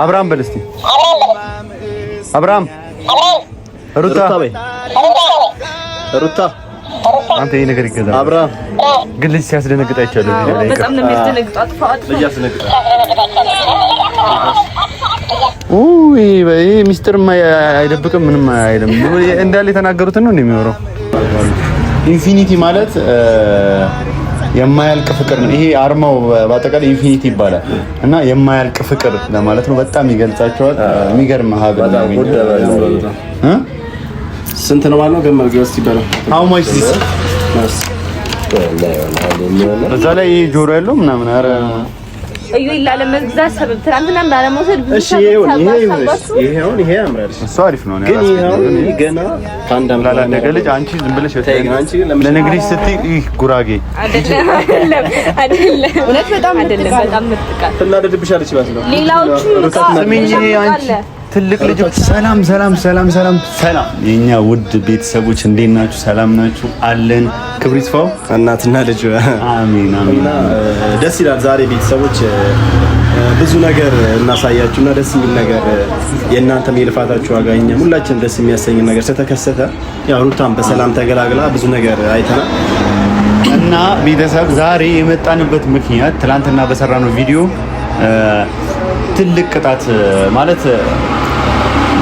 አብርሃም በል እስቲ አብርሃም ሩታ አንተ ይሄ ነገር ይገዛል። አብርሃም ግን ልጅ ሲያስደነግጥ አይቻለሁ። በጣም ነው የሚያስደነግጠው። አጥፋት ልጅ ያስደነግጣል። ይሄ ሚስጥርም አይደብቅም ምንም አይልም። እንዳለ የተናገሩትን ነው የሚወራው። ኢንፊኒቲ ማለት የማያልቅ ፍቅር ነው። ይሄ አርማው በአጠቃላይ ኢንፊኒቲ ይባላል እና የማያልቅ ፍቅር ለማለት ነው። በጣም ይገልጻቸዋል። የሚገርም ሀብል ነው። ስንት ነው ማለት ነው? ገመርገስ ይባላል። how much this እዛ ላይ ጆሮ ያለው ምናምን አረ እዩ ይላል መግዛት ሰበብ ትናንትና ባለመውሰድ ብዙ ይሄ ያምራል። እሱ አሪፍ ነው። ግን ይሄ ገና ካንዳም ላላደገ ልጅ አንቺ ዝም ብለሽ ለነግሪሽ ስትይ ይህ ጉራጌ አይደለም እውነት በጣም በጣም ምጥቃት ትናደድብሻለች ማለት ነው። ሌላዎቹ ስሚኝ አንቺ ትልቅ ልጅ ሰላም ሰላም ሰላም ሰላም ሰላም የኛ ውድ ቤተሰቦች እንዴት ናችሁ? ሰላም ናችሁ? አለን ክብር ይስፋው እናትና ልጅ አሜን አሜን። ደስ ይላል። ዛሬ ቤተሰቦች ብዙ ነገር እናሳያችሁና ደስ የሚል ነገር የእናንተም የልፋታችሁ ዋጋ እኛ ሁላችን ደስ የሚያሰኝ ነገር ስለተከሰተ ያው ሩታም በሰላም ተገላግላ ብዙ ነገር አይተናል እና ቤተሰብ ዛሬ የመጣንበት ምክንያት ትላንትና በሰራነው ቪዲዮ ትልቅ ቅጣት ማለት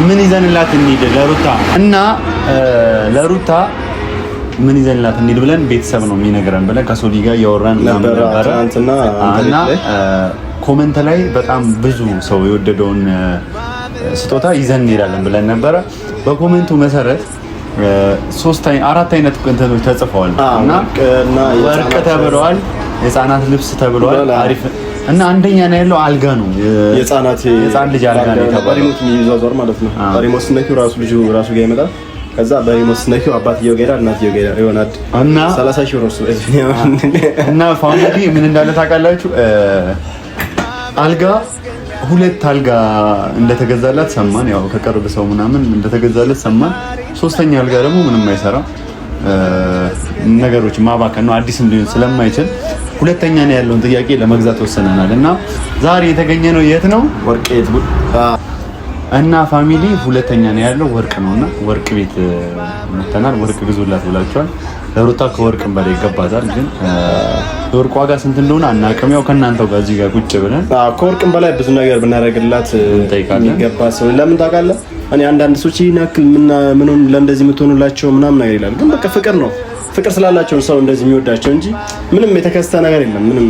ምን ይዘንላት እንሂድ ለሩታ እና ለሩታ ምን ይዘንላት እንሂድ ብለን ቤተሰብ ነው የሚነግረን ብለን ከሶሊ ጋር እያወራን ነበር እና ኮሜንት ላይ በጣም ብዙ ሰው የወደደውን ስጦታ ይዘን እንሄዳለን ብለን ነበረ። በኮሜንቱ መሰረት አራት አይነት እንትኖች ተጽፈዋል እና ወርቅ ተብለዋል፣ የህፃናት ልብስ ተብለዋል። አሪፍ እና አንደኛ ነው ያለው አልጋ ነው የህፃን ልጅ አልጋ ነው የተባለው። በሪሞት የሚይዟዟር ማለት ነው። በሪሞት ስነኪው ራሱ ልጁ ራሱ ጋር ይመጣል። ከዛ በሪሞት ስነኪው አባትየው ጋር ይላል፣ እናትየው ጋር ይሆናል እና 30 ሺህ ነው እና ፋሚሊ ምን እንዳለ ታውቃላችሁ? አልጋ ሁለት አልጋ እንደተገዛላት ሰማን። ያው ከቀርብ ሰው ምናምን እንደተገዛላት ሰማን። ሶስተኛ አልጋ ደግሞ ምንም አይሰራም፣ ነገሮች ማባከን ነው፣ አዲስም ሊሆን ስለማይችል ሁለተኛ ነው ያለውን ጥያቄ ለመግዛት ወሰነናል እና ዛሬ የተገኘ ነው የት ነው? ወርቄት እና ፋሚሊ ሁለተኛ ነው ያለው ወርቅ ነውና ወርቅ ቤት መተናል። ወርቅ ግዙላት ብላችኋል። ለሩታ ከወርቅም በላይ ይገባታል። ግን የወርቅ ዋጋ ስንት እንደሆነ አናውቅም። ያው ከእናንተው ጋር እዚህ ጋር ቁጭ ብለን ከወርቅም በላይ ብዙ ነገር ብናደርግላት የሚገባ ሰው ለምን ታውቃለህ? እኔ አንዳንድ ሰዎች ይሄን ያክል ምን ለእንደዚህ የምትሆኑላቸው ምናምን ነገር ይላል። ግን በቃ ፍቅር ነው። ፍቅር ስላላቸው ሰው እንደዚህ የሚወዳቸው እንጂ ምንም የተከሰተ ነገር የለም። ምንም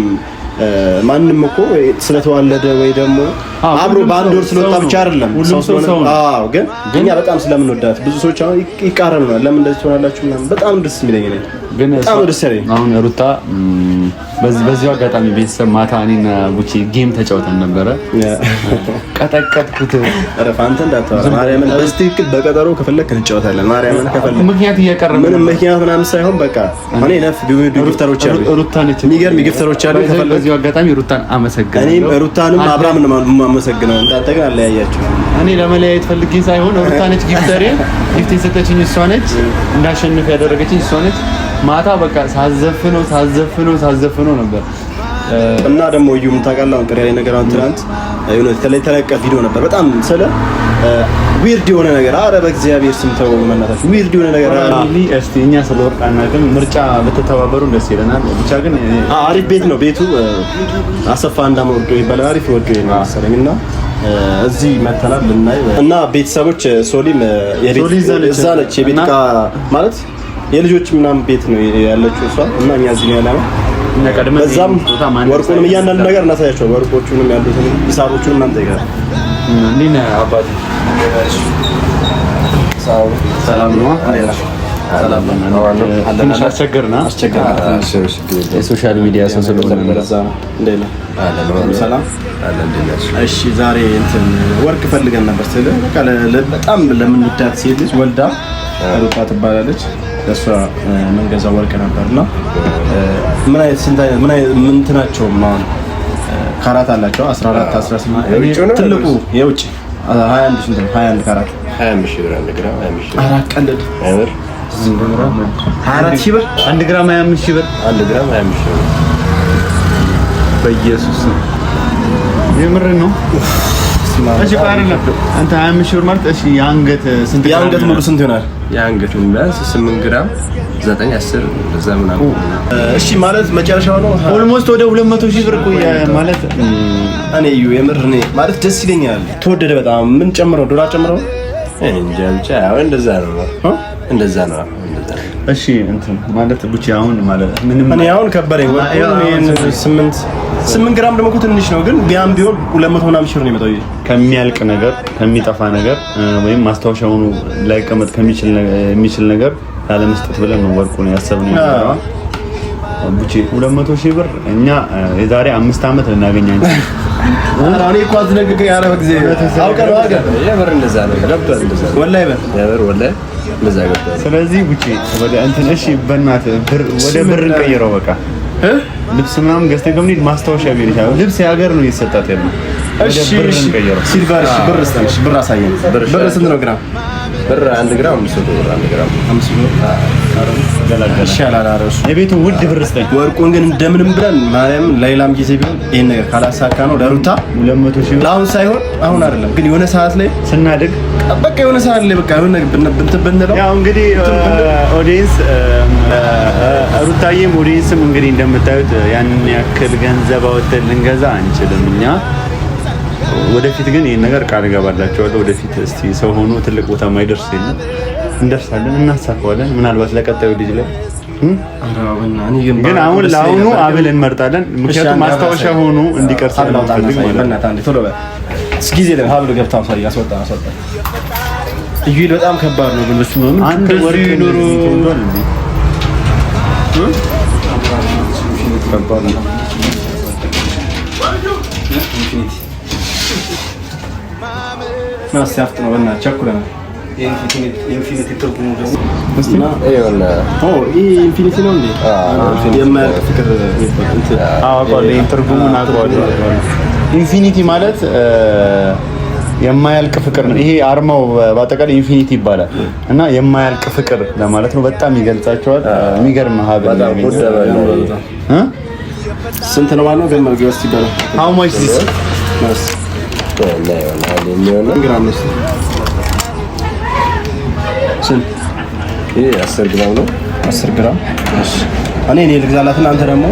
ማንንም እኮ ስለተዋለደ ወይ ደግሞ አብሮ በአንድ ወር ስለወጣ ብቻ አይደለም ሰው ስለሆነ። አዎ ግን እኛ በጣም ስለምንወዳት ብዙ ሰዎች አሁን ይቃረኑናል። ለምን እንደዚህ ትሆናላችሁ ምናምን በጣም ደስ የሚለኝ ነው። ግን አሁን ሩታ በዚህ አጋጣሚ ቤተሰብ ማታ እኔና ቡቺ ጌም ተጫውተን ነበረ። ቀጠቀጥኩት። አረፍ አንተ እንዳታወራ ማርያምን። በስትክክል በቀጠሮ ከፈለክ እንጫወታለን። ማርያምን ከፈለክ ምክንያት እያቀረበ ምንም ምክንያት ምናምን ሳይሆን በቃ እኔ ነፍ ጊፍተሮች አሉ። ሩታ ነች የሚገርም ጊፍተሮች አሉ። ከፈለክ በዚህ አጋጣሚ ሩታን አመሰግናለሁ። እኔም ሩታንም አብራምን ነው የማመሰግነው። እንዳንተ ግን አለያያችሁ። እኔ ለመለያየት ፈልጌ ሳይሆን ሩታ ነች ጊፍተሬ። ጊፍት የሰጠችኝ እሷ ነች። እንዳሸንፍ ያደረገችኝ እሷ ነች። ማታ በቃ ሳዘፍነው ነበር እና ደግሞ እዩ የምታውቃለህ ቅር ያለኝ ነገር አሁን ትናንት የሆነ ተለቀ ቪዲዮ ነበር። በጣም ስለ ዊርድ የሆነ ነገር አረ በእግዚአብሔር ስም ተው መናታችሁ ዊርድ የሆነ ነገር አሊ እስቲ እኛ ስለወርቃና ግን ምርጫ በተተባበሩ ደስ ይለናል። ብቻ ግን አሪፍ ቤት ነው ቤቱ። አሰፋ እንዳመወርዶ ይባላል። አሪፍ ወርዶ ነው መሰለኝና እዚህ መተናል ልናይ እና ቤተሰቦች ሶሊም እዛ ነች የቤት ዕቃ ማለት የልጆች ምናምን ቤት ነው ያለችው እሷ እና እኛ እዚህ ነው ያለነው። በዛም ወርቁንም እያንዳንዱ ነገር እናሳያቸዋለን። ወርቆቹንም ያሉትን ሂሳቦቹንም እናንተ ጋር እንዴት ነህ አባቴ? ሰላም ነው። ትንሽ አስቸገርና የሶሻል ሚዲያ ሰው ስለሆነ ሰላም። እሺ ዛሬ እንትን ወርቅ ፈልገን ነበር ስለ በቃ በጣም ለምንወዳት ሴት ልጅ ወልዳ ሩታ ትባላለች። ለሷ መንገዛው ወርቅ ነበርና ምን አይነት ስንት አይነት ምን እንትናቸው ማለት ካራት አላቸው 14 18 ትልቁ የውጭ 21 ስንት ነው? 21 ካራት 25 ሺህ ብር 1 ግራም 25 ሺህ ብር። አራት ቀለድ አይበር 24 ሺህ ብር 1 ግራም 25 ሺህ ብር 1 ግራም 25 ሺህ ብር በኢየሱስ የምር ነው። እሺ አይደለም አንተ 25 ብር ማለት እሺ የአንገት ስንት ግራም? የአንገት ሙሉ ስንት ይሆናል? የአንገቱን ቢያንስ 8 ግራም 9 10 በዛ ምናምን። እሺ ማለት መጨረሻው ነው። ኦልሞስት ወደ 200,000 ብር ቆየ ማለት እኔ የምር እኔ ማለት ደስ ይለኛል። ተወደደ በጣም። ምን ጨምረው ዶላር ጨምረው እንጃ ብቻ አሁን እንደዛ ነው እንደዛ ነው። እሺ እንትን ማለት ቡቺ አሁን ማለት ምንም እኔ አሁን ከበረኝ። ወይኔ 8 ግራም ደግሞ ትንሽ ነው፣ ግን ቢያም ቢሆን 200 ምናምን ሺህ ነው የሚመጣው። ከሚያልቅ ነገር ከሚጠፋ ነገር ወይም ማስታወሻ ሆኖ ላይቀመጥ የሚችል ነገር ያለመስጠት ብለን ነው ወርቁ ነው ያሰብነው። ይችላል ቡቺ 200,000 ብር እኛ የዛሬ 5 ዓመት ልናገኛኝ አራኔ እኮ አዝነግከ ያረበ ጊዜ አውቀው ዋጋ የብር እንደዛ ነው ገብቷል። እንደዛ ወላሂ የብር ወላሂ እንደዛ ገብቷል። ስለዚህ ቡቺ ወደ እንትን እሺ በእናትህ ብር ወደ ብር እንቀይረው በቃ ልብስ ምናምን ገዝተን ከምንሄድ ማስታወሻ ቢሆን ይችላል። ልብስ የሀገር ነው እየተሰጣት ያለው። እሺ ብር እንቀይረው። ሲልቨር ብር ስተንሽ ብር አሳየን። ብር ስንት ነው ግራም? ብር 1 ግራም 500 ብር 1 ግራም 500 ብር ይሻላል። አረሱ የቤቱ ውድ ብር ስጠኝ። ወርቁን ግን እንደምንም ብለን ማርያም ሌላም ጊዜ ቢሆን ይሄን ነገር ካላሳካ ነው ለሩታ 200,000 ለአሁን ሳይሆን አሁን አይደለም ግን የሆነ ሰዓት ላይ ስናድግ በቃ የሆነ ሰዓት ላይ በቃ የሆነ ብንለው ያው እንግዲህ ኦዲየንስ ሩታዬም ኦዲየንስም እንግዲህ እንደምታዩት ያንን ያክል ገንዘብ አወጥተን ልንገዛ አንችልም እኛ። ወደፊት ግን ይሄን ነገር ቃል እገባላችኋለሁ። ወደፊት እስቲ ሰው ሆኖ ትልቅ ቦታ ማይደርስ የለም እንደርሳለን፣ እናሳካዋለን። ምናልባት ለቀጣዩ ልጅ ላይ ግን አሁን ለአሁኑ አብል እንመርጣለን። ምክንያቱም ማስታወሻ ሆኖ እንዲቀር ስለምንፈልግ ማለት ነው። እስኪ ጊዜ ላይ ሀብል ገብታው ሳይ ያስወጣ እዩ በጣም ከባድ ነው። ግን እሱ ምን አንድ ወርቅ ኑሮ ከባድ ነው። ማስያፍጥ ነው እና ቸኩለና ኢንፊኒቲ ትርጉሙ ደግሞ እስቲና ይሄውና ኢንፊኒቲ ነው እንዴ? የማያልቅ ፍቅር እንትን አውቀዋለሁ። ይሄን ትርጉሙን አውቀዋለሁ። ኢንፊኒቲ ማለት የማያልቅ ፍቅር ነው። ይሄ አርማው በአጠቃላይ ኢንፊኒቲ ይባላል እና የማያልቅ ፍቅር ለማለት ነው። በጣም ይገልጻቸዋል። የሚገርም ሀብል ነው። ስንት ነው ማለት ነው? ገመል ገስት ይባላል። how much this ግራም ነው? ስንት? ይሄ 10 ግራም ነው። 10 ግራም እሺ። እኔ ልግዛላትና አንተ ደግሞ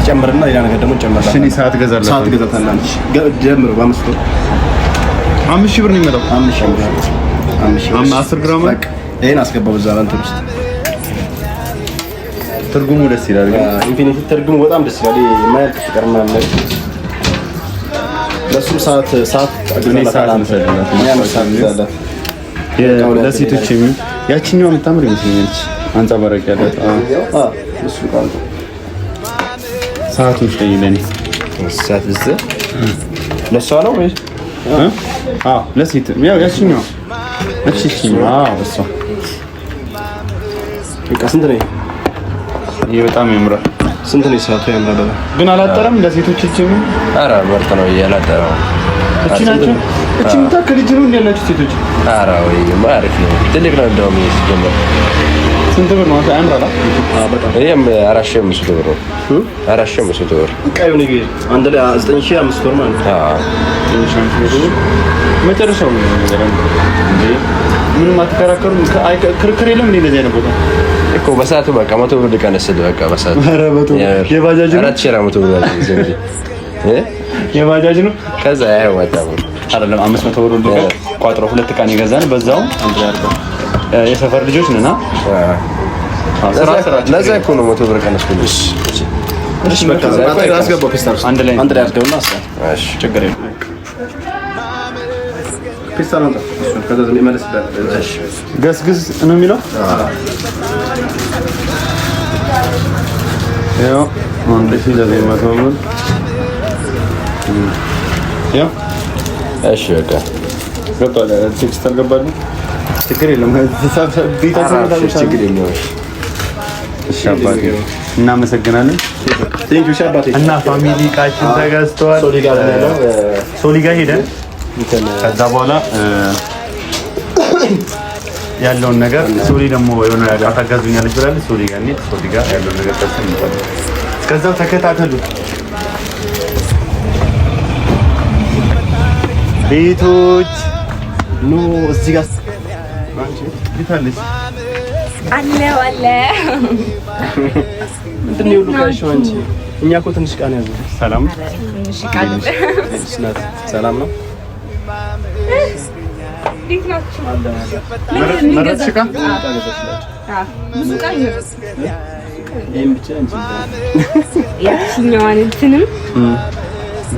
ጨምርና ሌላ ነገር ደግሞ ጨምርና እሺ። ሰዓት ገዛላት። ሰዓት ገዛታላንቺ ጀምሩ። በ5 ብር 5,000 ብር ነው የሚመጣው። 5,000 ብር 10 ግራም በቃ ይሄን አስገባው እዛ እንትን ውስጥ። ትርጉሙ ደስ ይላል። ኢንፊኒቲ ትርጉሙ በጣም ደስ ይላል። የማያልቅ ፍቅር ምናምን ነገር ለሱም ሰዓት ለሴቶች የሚሆን ያቺኛው የምታምር ይመስለኛል። አንጸባራቂ ያላት እሱ ቃል ሰዓቱን ለኔ ሰዓት እዚህ ለሷ ነው ወይ? አዎ ለሴት ያው ያቺኛው እሷ በቃ ስንት ነው? ይሄ በጣም ያምራል። ስንት ነው ሰዓቱ? ያምራል ግን አላጠረም። ለሴቶች እቺ ነው። ኧረ ምርጥ ነው ያላጠረው። እቺ ናቸው። እቺ ምታከል እጅ ነው ያላችሁ ሴቶች። ኧረ ወይ ማርፍ ነው። ትልቅ ነው እንደውም ሲጀመር። ስንት ብር ነው? ያምራል። በጣም ይሄም 4,500 ብር ነው። 4,500 ብር ቀዩ ነው። አንድ ላይ 9,500 ብር ማለት ነው። 9,500 ብር መጨረሻው ነው ነገር እንዴ? ምንም አትከራከሩም? ክርክር የለም እንዴ? እንደዚህ አይነት ቦታ እኮ በሰዓቱ በቃ 100 ብር ሊቀነስልህ በቃ በሰዓቱ። ኧረ የባጃጅ ነው 4,100 ብር ነው የባጃጅ ነው። ከዛ ያወጣው አይደለም 500 ብር ልቀ ቋጥሮ 2 ቀን ይገዛል። በዛው አንድ ላይ አድርገው የሰፈር ልጆች ነና ስራ ለዛ እኮ ነው 100 ብር ቀነስኩልሽ። እሺ በቃ አስገባው ፒስታል አንድ ላይ አድርገውና እሺ ችግር የለም። ፒስታል ነው ከዛ መልስ ይላል። እሺ ገስግስ ነው የሚለው። ያው 1,900 ብር ያው እሺ በቃ ገብቷል። ቴክስት አልገባልኝ። ችግር የለም። ችግር የለም። እሺ አባቴ እናመሰግናለን። ቴንክ ዩ ሻባቴ እና ፋሚሊ ቃችን ተገዝተዋል። ሶሊ ጋር ሄደን ከዛ በኋላ ያለውን ነገር ሶሊ ደግሞ የሆነ ነገር አታጋዙኛለች ብላለች። ሶሊ ጋር እንሂድ። ሶሊ ጋር ያለውን ነገር ተሰም ይባላል። እስከዛው ተከታተሉ። ቤቶች ኑ እዚህ ጋር አንቺ ይታለች አለው አለ ምንድን ነው ሉካሽ አንቺ እኛ እኮ ትንሽ ቃል ያዘው ሰላም ትንሽ ቃል ሰላም ነው እንዴት ናችሁ መረጥሽ ዕቃ ብዙ ቃል ይሄን ብቻ እንጂ ያቺኛዋን እንትንም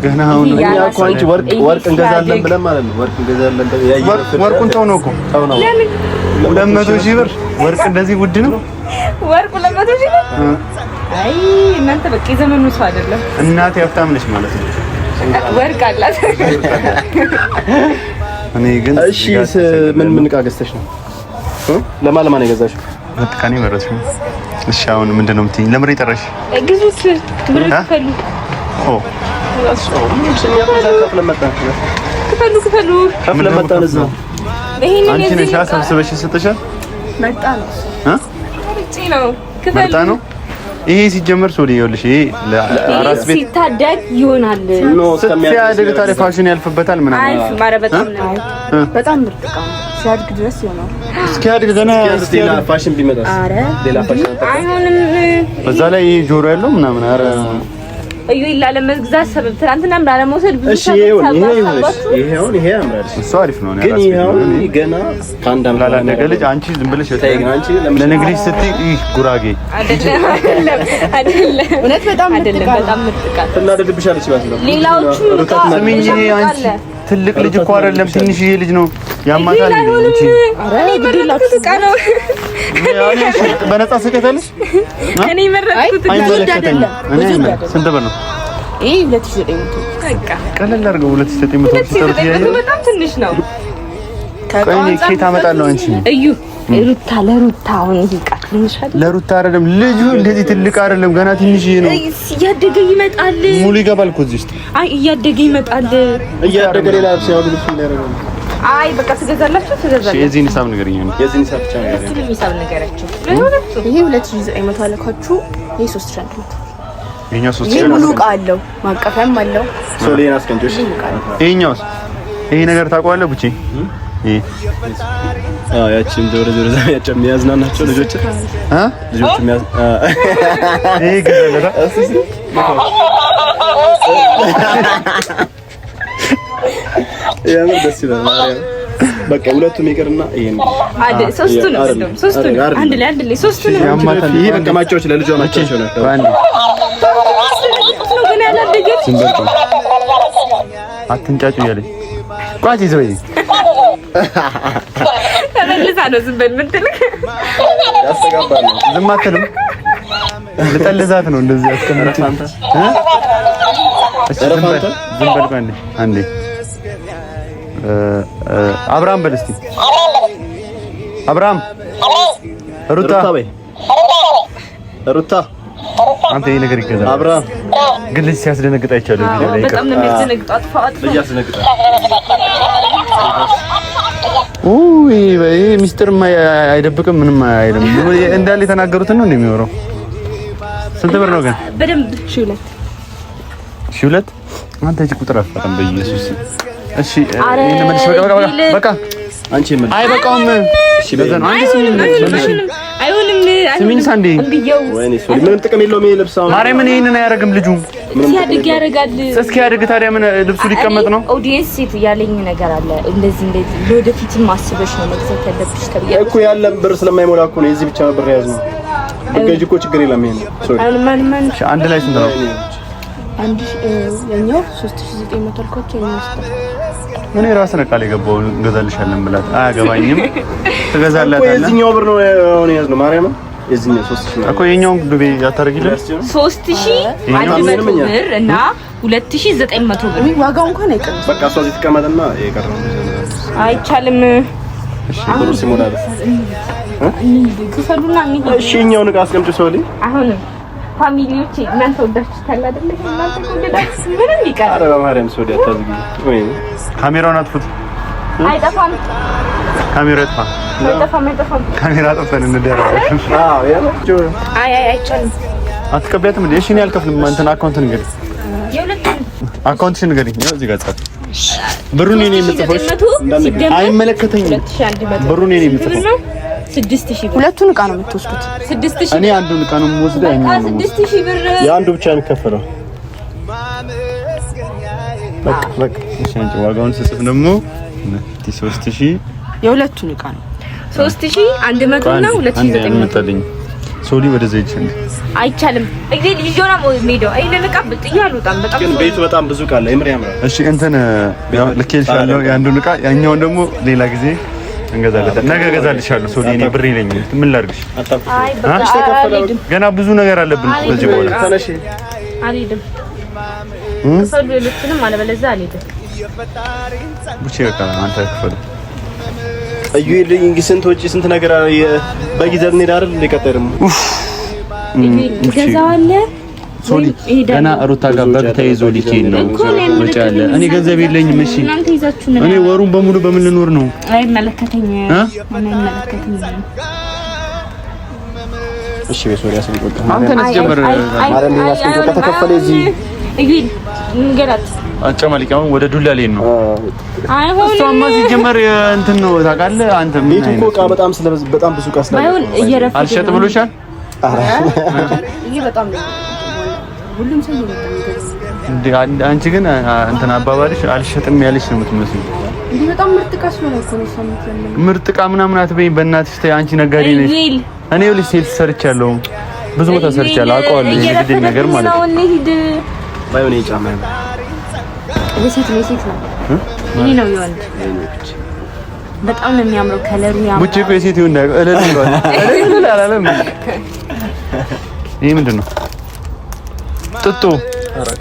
ገና አሁን እኛ እኮ አንቺ ወርቅ እንገዛለን ብለን ማለት ነው ወርቅ እንገዛለን ወርቁን ተው ነው እኮ 200 ሺህ ብር ወርቅ እንደዚህ ውድ ነው ወርቁ 200 ሺህ ብር አይ እናንተ በቃ የዘመኑ ሰው አይደለም እናቴ ሀብታም ነች ማለት ነው ወርቅ አላት እኔ ግን እሺ ምን ዕቃ ገዝተሽ ነው ለማን የገዛሽው ወጥካኔ መረጥሽ እሺ አሁን ምንድነው የምትይኝ ለምን ይጠራሽ ግዙት ብር ከፈሉ ከፍለ መጣ እዛ ይሄንን አንቺ ነሽ ሰብስበሽ ሰጥሻል መጣ ነው መጣ ነው ይሄ ሲጀመር ሶሪ ይኸውልሽ ይሄ ለአራስ ቤት ሲታደግ ይሆናል ሲያድግ ታዲያ ፋሽን ያልፍበታል ምናምን አይፍ ማረበጣም በጣም ምርጥ ዕቃ ነው ሲያድግ ድረስ ይሆናል እስኪያድግ ገና ሌላ ፋሽን ቢመጣስ ሌላ ፋሽን አይሆንም በዛ ላይ ይሄ ጆሮ ያለው ምናምን አረ እዩ ይላል መግዛት ሰበብ ትናንትና ምራለ መውሰድ ብዙ እሺ ይሄ ያምራል እሱ አሪፍ ነው ግን ይሄው ገና ካንዳም ላላነገ ልጅ አንቺ ዝም ብለሽ ለነግሪሽ ስትይ ይህ ጉራጌ አይደለም እውነት በጣም ምርጥ ዕቃ ትናደድብሻለች ማለት ነው ሌላዎቹ ስሚኝ አንቺ ትልቅ ልጅ እኮ አይደለም ትንሽዬ ልጅ ነው ያማታል እንጂ እኔ መረጥኩት ዕቃ ነው በነፃ ሰጨታለሽ እኔ መረጥኩት አይመለከተኝም እኔ ስንት ብር ነው ይሄ 2900 በቃ ቀለል አድርገው 2900 ሲጠሩት ያየው በጣም ትንሽ ነው ከኔ ኬት አመጣለሁ አንቺ እዩ ሩታ ለሩታ አሁን ይቃ ትንሽ አይደል ለሩታ አይደለም ልጁ እንደዚህ ትልቅ አይደለም ገና ትንሽዬ ነው እያደገ ይመጣል ሙሉ ይገባል እኮ እዚህ ውስጥ እያደገ ይመጣል እያደገ ሌላ ሲያወዱ ልጅ ያደርጋል አይ በቃ ትገዛላችሁ የዚህን ሂሳብ ንገረኝ የዚህን ሂሳብ ብቻ ነው እሱን ሂሳብ ንገራችሁ ለሁለቱ ይሄ 2900 አለካችሁ ይሄ 3100 ይሄኛው 3 ይሄ ሙሉ ዕቃ አለው ማቀፊያም አለው ሶሊና አስቀንጆሽ ይሄኛውስ ይሄ ነገር ታውቀዋለህ ብቻ ይሄ ያቺን ዞር የሚያዝናናቸው ልጆች የሚያዝ ይሄ ገለለ ያምር ደስ ይላል ማርያም በቃ ሁለቱም ይቅርና ይሄን ሶስቱን አንድ ላይ ሶስቱን ያማታል ይሄ በቃ ማጫዎች ለልጇ ማጫዎች ነው ባንዲ ነው ግን ያላደገች ዝምበል አትንጫጩ ያለኝ ቋጭ ይዘይ ተመልሳ ነው ዝምበል ምትልክ ያስተጋባል ዝም አትልም ልጠልዛት ነው እንደዚህ ያስቀምጥ ዝምበል ባንዲ አንዴ አብርሃም በል እስቲ አብርሃም ሩታ አንተ ይሄ ነገር ይገዛል አብርሃም ግን ልጅ ሲያስደነግጥ አይቻለሁ ቪዲዮ ላይ በጣም ነው የሚያስደነግጠው አጥፋት ያስደነግጣል ይሄ ሚስጥር አይደብቅም ምንም አይልም እንዳለ የተናገሩትን ነው እንደሚወራው ስንት ብር ነው ግን በደንብ ሺህ ሁለት አንተ እዚህ ቁጥር አፈረም በኢየሱስ እሺ ይሄን መልሽ በቃ አንቺ ምን አይበቃውም እሺ በዘን አንቺ አይሆንም ስሚኝ ሳንዴ ወይኔ ሶሊ ምንም ጥቅም የለውም ይሄ ልብስ አሁን ማርያምን ይሄንን አያደርግም ልጁ ሲያድግ ያደርጋል እስኪያድግ ታዲያ ምን ልብሱ ሊቀመጥ ነው ኦዲየንስ ሴት ያለኝ ነገር አለ እንደዚህ ለወደፊትም ማስበሽ ነው መግዛት ያለብሽ ተብያ እኮ ያለን ብር ስለማይሞላ እኮ ነው የዚህ ብቻ ብር ያዝ ነው በገጅ እኮ ችግር የለም ይሄን ሶሊ አንድ ላይ ስንት ነው አንድ ያኛው 3900 አልኳቸው እኔ ራስን ቃል የገባው እንገዛልሻለን ብላት አያገባኝም ትገዛላታለህ የዚህኛው ብር ነው አሁን ያዝ ነው ማርያም የዚህኛው 3000 እኮ የኛውን ዱቤ ያታረጊልኝ 3100 ብር እና 2900 ብር ዋጋው እንኳን አይቀርም በቃ እሷ እዚህ ተቀመጠና የቀረው አይቻልም እሺ ብሩ ሲሞላል ክፈሉና እሺ እኛውን ዕቃ አስቀምጪ ሶሊ አሁን ፋሚሊዎች እናንተ ወዳችሁታል አይደል እናንተ ወዳችሁ ምንም ይቀር አረ በማርያም ሶሊ አታዝጊ ወይ ካሜራውን አጥፉት አይጠፋም ካሜራ አጥፋ አይጠፋም ካሜራ አጥፈን እንደራለን አዎ ያለች አይቻልም አትቀበያትም እንዴ እሺ እኔ አልከፍልም እንትን አካውንት ንገሪኝ የሁለቱም አካውንትሽን ንገሪኝ ያው እዚህ ጋር ጻፍ ብሩን እኔ የምጽፈው አይመለከተኝም። ብሩን እኔ የምጽፈው 6000 ብር። ሁለቱን እቃ ነው የምትወስዱት? 6000 እኔ አንዱን እቃ ነው የምወስደው። 6000 ብር የአንዱ ብቻ የሚከፈለው በቃ እሺ። አንቺ ዋጋውን ስጽፍ ደግሞ 3000 የሁለቱን እቃ ነው 3100 እና 2900 ሶሊ ወደዛ ይችላል። አይቻልም። እግሬ ልጅዮና ሜዳው አይነነቃ ብጥዩ አልወጣም። በጣም ግን ቤቱ በጣም ብዙ እቃ አለ። የምር ያምራል። እሺ እንትን ልኬልሻለሁ የአንዱን እቃ፣ ያኛውን ደግሞ ሌላ ጊዜ እንገዛለን። ነገ እገዛልሻለሁ። ሶሊ እኔ ብር የለኝም። ምን ላድርግሽ? አይ በቃ አልሄድም። ገና ብዙ ነገር አለብን በዚህ በኋላ። ተነሽ። አልሄድም። ሶሊ ልትንም አለበለዚያ አልሄድም። ብቻ በቃ አንተ ክፈል። እዩ ይልኝ ስንት ወጪ ስንት ነገር በጊዜር እንሄድ አይደል? ሊቀጠርም ገዛዋለህ ሶሊ ገና ሩታ ጋር በግ ተይዞ ሊኬድ ነው ወጪ አለ። እኔ ገንዘብ የለኝም። እሺ እናንተ ይዛችሁ ነው። እኔ ወሩን በሙሉ በምን ልኖር ነው? አይመለከተኝም። እሺ በሶሪ ያስልቆጣ አንተ ነህ ጀመረ ማለት ነው። ያስልቆጣ ተከፈለ እዚህ እግል እንገራት አጨማሊቃው ወደ ዱላ ላይ ነው። አይሆንም። እሷማ ሲጀመር እንትን ነው ታውቃለህ። አንተ ምን ቤቱ እኮ እቃ በጣም በጣም ብዙ እቃ ስላለ ባይሆን እየረፈደ አልሸጥ ብሎሻል። ይሄ በጣም ሁሉም ሰው ይወጣል። አንቺ ግን እንትን አባባልሽ አልሸጥም ያለሽ ነው የምትመስለው። እንዴ በጣም ምርጥ እቃ ስለሆነ እኮ ነው ሰምተን ምርጥ እቃ ምናምን አትበይኝ በእናትሽ ተይ። አንቺ ነጋዴ ነሽ። እኔ ልጅ ሴልስ ሰርቻለሁ፣ ብዙ ቦታ ሰርቻለሁ፣ አውቀዋለሁ የግድ ነገር ማለት ነው። ባይሆን ይጫማ ነው የሴት ነው ይሄ ነው የወንድ በጣም ነው የሚያምረው ከለሩ ያምራል። ቡቼ እኮ የሴት ይሁን ነው እለል ይሏል እለል አላለም። ይሄ ምንድን ነው? ጥጡ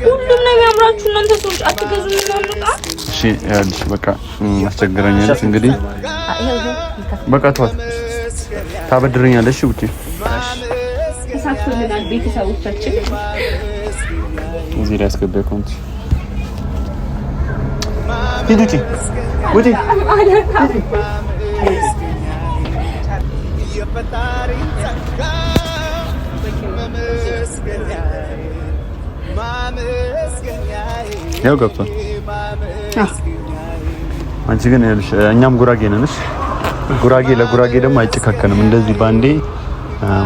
ሁሉም ነው የሚያምራችሁ እናንተ ሰዎች አትገዙም ነው። እሺ ያልሽ በቃ አስቸግረኛለች። እንግዲህ በቃ ተዋት፣ ታበድረኛለሽ። ቡቼ ተሳክቶልናል። ቤተሰቦቻችን እዚህ ላይ አስገባ ኮንት ሂዱቲ ወዲ ያው ገብቷል። አንቺ ግን ያልሽ እኛም ጉራጌ ነንሽ። ጉራጌ ለጉራጌ ደግሞ አይጨካከንም እንደዚህ ባንዴ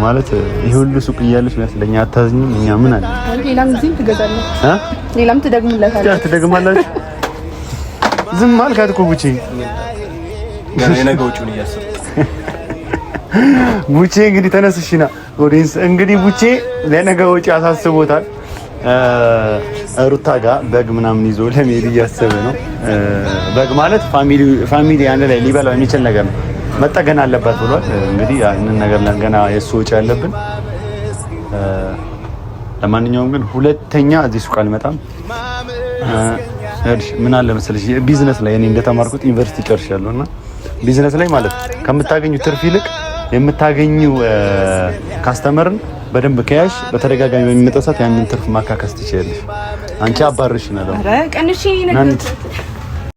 ማለት ይሄ ሁሉ ሱቅ እያለሽ መስለኛ አታዝኝም። እኛ ምን አለ ሌላም ጊዜ ትገዛለህ ሌላም ትደግሙለታለህ ትደግማላችሁ። ዝም አልካት እኮ ቡቼ የነገዎቹን እያሰብኩ ቡቼ እንግዲህ ተነስሽና ኦዲንስ እንግዲህ ቡቼ ለነገ ወጪ አሳስቦታል። ሩታ ጋር በግ ምናምን ይዞ ለመሄድ እያሰበ ነው። በግ ማለት ፋሚሊ አንድ ላይ ሊበላው የሚችል ነገር ነው፣ መጠገን አለባት ብሏል። እንግዲህ ያንን ነገር ገና የሱ ወጪ አለብን። ለማንኛውም ግን ሁለተኛ እዚህ ሱቅ አልመጣም። ምን አለ መሰለሽ ቢዝነስ ላይ እኔ እንደተማርኩት ዩኒቨርሲቲ ጨርሻለሁና ቢዝነስ ላይ ማለት ከምታገኙ ትርፍ ይልቅ የምታገኙ ካስተመርን በደንብ ከያሽ በተደጋጋሚ በሚመጣ ሰዓት ያንን ትርፍ ማካከስ ትችላለሽ። አንቺ አባርሽ ነው። ኧረ ቀንሽ